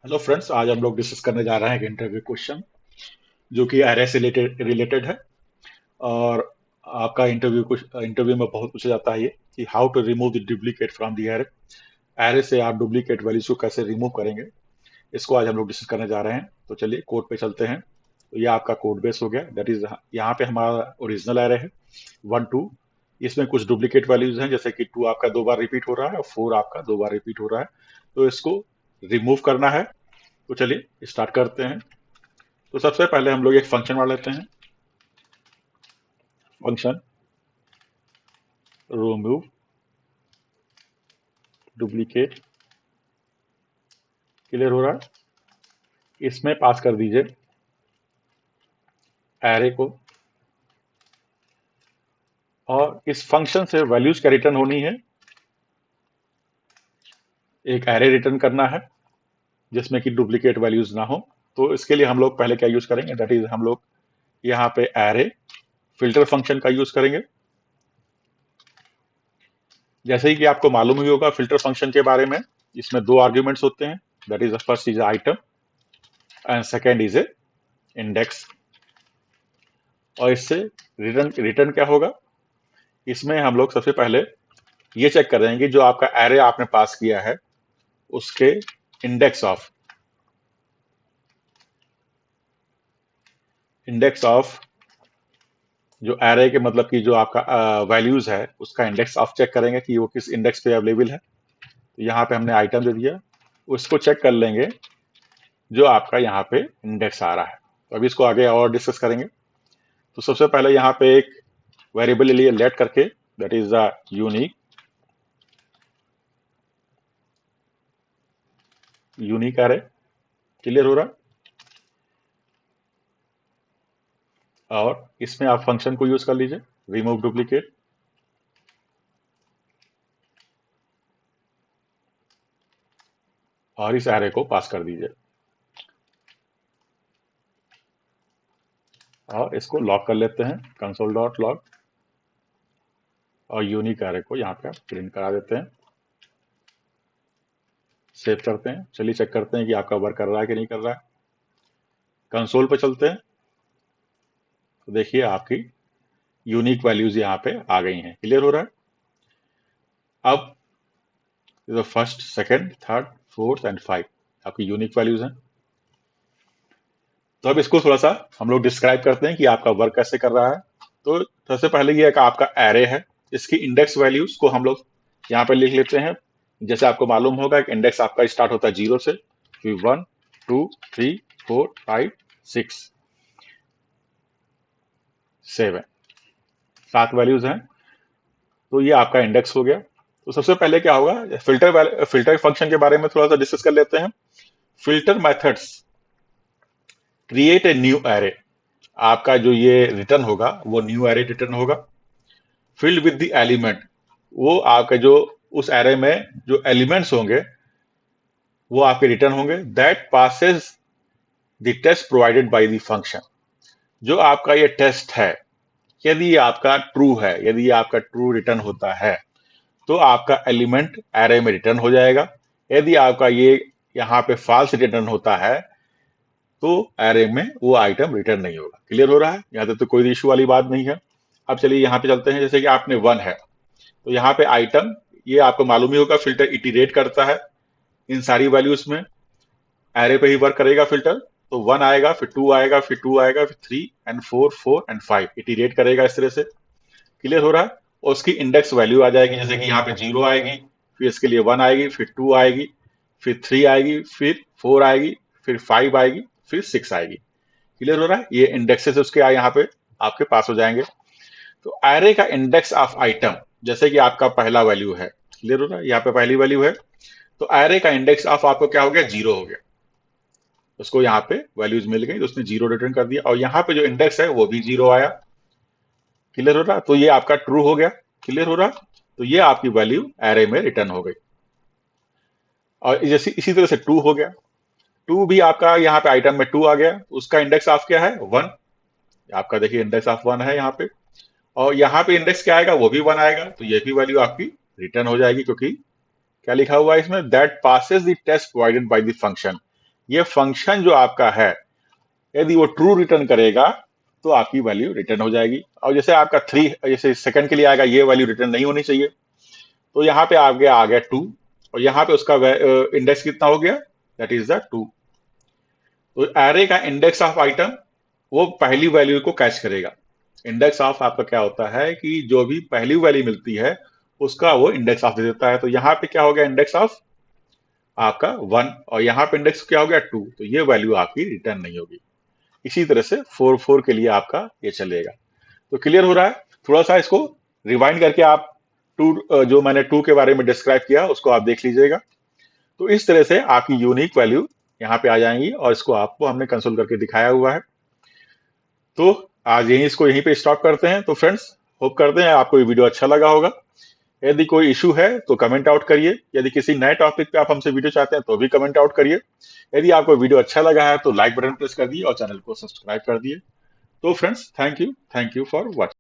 Hello friends, आज हम लोग डिस्कस करने जा रहे हैं एक इंटरव्यू क्वेश्चन जो कि एरे से रिलेटेड रिलेटेड है। और आपका इंटरव्यू में बहुत पूछा जाता है ये कि how to remove the duplicate from the array. Array से आप डुप्लीकेट वैल्यूज को कैसे रिमूव करेंगे, इसको आज हम लोग डिस्कस करने जा रहे हैं। तो चलिए कोड पे चलते हैं। तो ये आपका कोड बेस हो गया, दैट इज यहाँ पे हमारा ओरिजिनल एरे है 1 2। इसमें कुछ डुप्लीकेट वैल्यूज हैं, जैसे कि 2 आपका 2 बार रिपीट हो रहा है और 4 आपका 2 बार रिपीट हो रहा है। तो इसको रिमूव करना है। तो चलिए स्टार्ट करते हैं। तो सबसे पहले हम लोग एक फंक्शन बना लेते हैं। फंक्शन रिमूव डुप्लीकेट, क्लियर हो रहा है। इसमें पास कर दीजिए एरे को, और इस फंक्शन से वैल्यूज क्या रिटर्न होनी है, एक एरे रिटर्न करना है जिसमें कि डुप्लीकेट वैल्यूज ना हो। तो इसके लिए हम लोग पहले क्या यूज करेंगे, दैट इज हम लोग यहाँ पे एरे फिल्टर फंक्शन का यूज करेंगे। जैसे ही कि आपको मालूम ही होगा फिल्टर फंक्शन के बारे में, इसमें दो आर्ग्यूमेंट्स होते हैं, that is first is item and second is a index. और इससे रिटर्न रिटर्न क्या होगा, इसमें हम लोग सबसे पहले ये चेक करेंगे जो आपका एरे आपने पास किया है उसके इंडेक्स ऑफ जो एरे के मतलब कि जो आपका वैल्यूज है उसका इंडेक्स ऑफ चेक करेंगे कि वो किस इंडेक्स पे अवेलेबल है। तो यहाँ पे हमने आइटम दे दिया, उसको चेक कर लेंगे जो आपका यहाँ पे इंडेक्स आ रहा है। तो अभी इसको आगे और डिस्कस करेंगे। तो सबसे पहले यहाँ पे एक वेरिएबल ले लिए लेट करके, that is the unique array, clear हो रहा है। और इसमें आप फंक्शन को यूज कर लीजिए रिमूव डुप्लीकेट, और इस एरे को पास कर दीजिए और इसको लॉक कर लेते हैं कंसोल डॉट लॉग, और यूनिक एरे को यहाँ पे आप प्रिंट करा देते हैं। सेव करते हैं। चलिए चेक करते हैं कि आपका वर्क कर रहा है कि नहीं कर रहा है। कंसोल पे चलते हैं। तो देखिए आपकी यूनिक वैल्यूज यहाँ पे आ गई हैं, क्लियर हो रहा है। अब first second third fourth and 5 आपकी यूनिक वैल्यूज हैं। तो अब इसको थोड़ा सा हम लोग डिस्क्राइब करते हैं कि आपका वर्क कैसे कर रहा है। तो सबसे पहले ये एक आपका एरे है, इसकी इंडेक्स वैल्यूज को हम लोग यहाँ पे लिख लेते हैं। जैसे आपको मालूम होगा कि इंडेक्स आपका स्टार्ट होता है 0 से, फिर 1 2 3 4 5 6 7, 7 वैल्यूज हैं। तो ये आपका इंडेक्स हो गया। तो सबसे पहले क्या होगा, फिल्टर फंक्शन के बारे में थोड़ा सा डिस्कस कर लेते हैं। Filter methods create a new array. आपका जो ये रिटर्न होगा वो न्यू एरे रिटर्न होगा फिल्ड विद द एलिमेंट। वो आपके जो उस एरे में जो एलिमेंट्स होंगे वो आपके रिटर्न होंगे that passes the test provided by the function. जो आपका ये टेस्ट है, यदि ये आपका ट्रू है, यदि ये आपका ट्रू रिटर्न होता है तो आपका एलिमेंट एरे में रिटर्न हो जाएगा। यदि आपका ये यहाँ पे फॉल्स रिटर्न होता है तो एरे में वो आइटम रिटर्न नहीं होगा। क्लियर हो रहा है, यहाँ तक तो कोई इशू वाली बात नहीं है। अब चलिए यहाँ पे चलते हैं। जैसे कि आपने 1 है तो यहाँ पे आइटम, ये आपको मालूम ही होगा फिल्टर इटीरेट करता है इन सारी वैल्यूज में, एरे पे ही वर्क करेगा फिल्टर। तो 1 आएगा, फिर 2 आएगा, फिर 2 आएगा, फिर 3 एंड 4, 4 एंड 5 इटीरेट करेगा इस तरह से। क्लियर हो रहा है। और उसकी इंडेक्स वैल्यू आ जाएगी, जैसे कि यहाँ पे 0 आएगी, फिर इसके लिए 1 आएगी, फिर 2 आएगी, फिर 3 आएगी, फिर 4 आएगी, फिर 5 आएगी, फिर 6 आएगी। क्लियर हो रहा है। ये इंडेक्सेस उसके यहाँ पे आपके पास हो जाएंगे। तो एरे का इंडेक्स ऑफ आइटम, जैसे कि आपका पहला वैल्यू है, क्लियर हो रहा है, यहाँ पे पहली वैल्यू है, तो एरे का इंडेक्स ऑफ आपको क्या हो गया, 0 हो गया। उसको यहाँ पे वैल्यूज मिल गई तो उसने 0 रिटर्न कर दिया, और यहाँ पे जो इंडेक्स है वो भी 0 आया। क्लियर हो रहा, तो ये आपका ट्रू हो गया। क्लियर हो रहा, तो ये आपकी वैल्यू एरे में रिटर्न हो गई। और जैसे इसी तरह से 2 हो गया। 2 भी आपका यहाँ पे आइटम में 2 आ गया, उसका इंडेक्स ऑफ क्या है, 1। आपका देखिए इंडेक्स ऑफ 1 है यहाँ पे, और यहाँ पे इंडेक्स क्या आएगा, वो भी 1 आएगा। तो ये भी वैल्यू आपकी रिटर्न हो जाएगी, क्योंकि क्या लिखा हुआ है इसमें, that passes the test provided by the function. ये फंक्शन जो आपका है यदि वो ट्रू रिटर्न करेगा तो आपकी वैल्यू रिटर्न हो जाएगी। और जैसे आपका 3 जैसे सेकंड के लिए आएगा, ये वैल्यू रिटर्न नहीं होनी चाहिए, तो यहाँ पे आ गया 2, और यहाँ पे उसका इंडेक्स कितना हो गया, दैट इज द 2। तो एरे का इंडेक्स ऑफ आइटम वो पहली वैल्यू को कैच करेगा। इंडेक्स ऑफ आपका क्या होता है कि जो भी पहली वैल्यू मिलती है उसका वो इंडेक्स ऑफ दे देता है। तो यहाँ पे क्या हो गया, इंडेक्स ऑफ आपका 1, और यहाँ पे इंडेक्स क्या हो गया 2, तो ये वैल्यू आपकी रिटर्न नहीं होगी। इसी तरह से 4 के लिए आपका ये चलेगा। तो क्लियर हो रहा है? थोड़ा सा इसको रिवाइंड करके आप जो मैंने 2 के बारे में डिस्क्राइब किया उसको आप देख लीजिएगा। तो इस तरह से आपकी यूनिक वैल्यू यहाँ पे आ जाएंगी, और इसको आपको हमने कंसोल करके दिखाया हुआ है। तो आज इसको यहीं पे स्टॉप करते हैं। तो फ्रेंड्स, होप करते हैं आपको ये वीडियो अच्छा लगा होगा। यदि कोई इशू है तो कमेंट आउट करिए। यदि किसी नए टॉपिक पे आप हमसे वीडियो चाहते हैं तो भी कमेंट आउट करिए। यदि आपको वीडियो अच्छा लगा है तो लाइक बटन प्रेस कर दिए और चैनल को सब्सक्राइब कर दिए। तो friends, thank you for watching.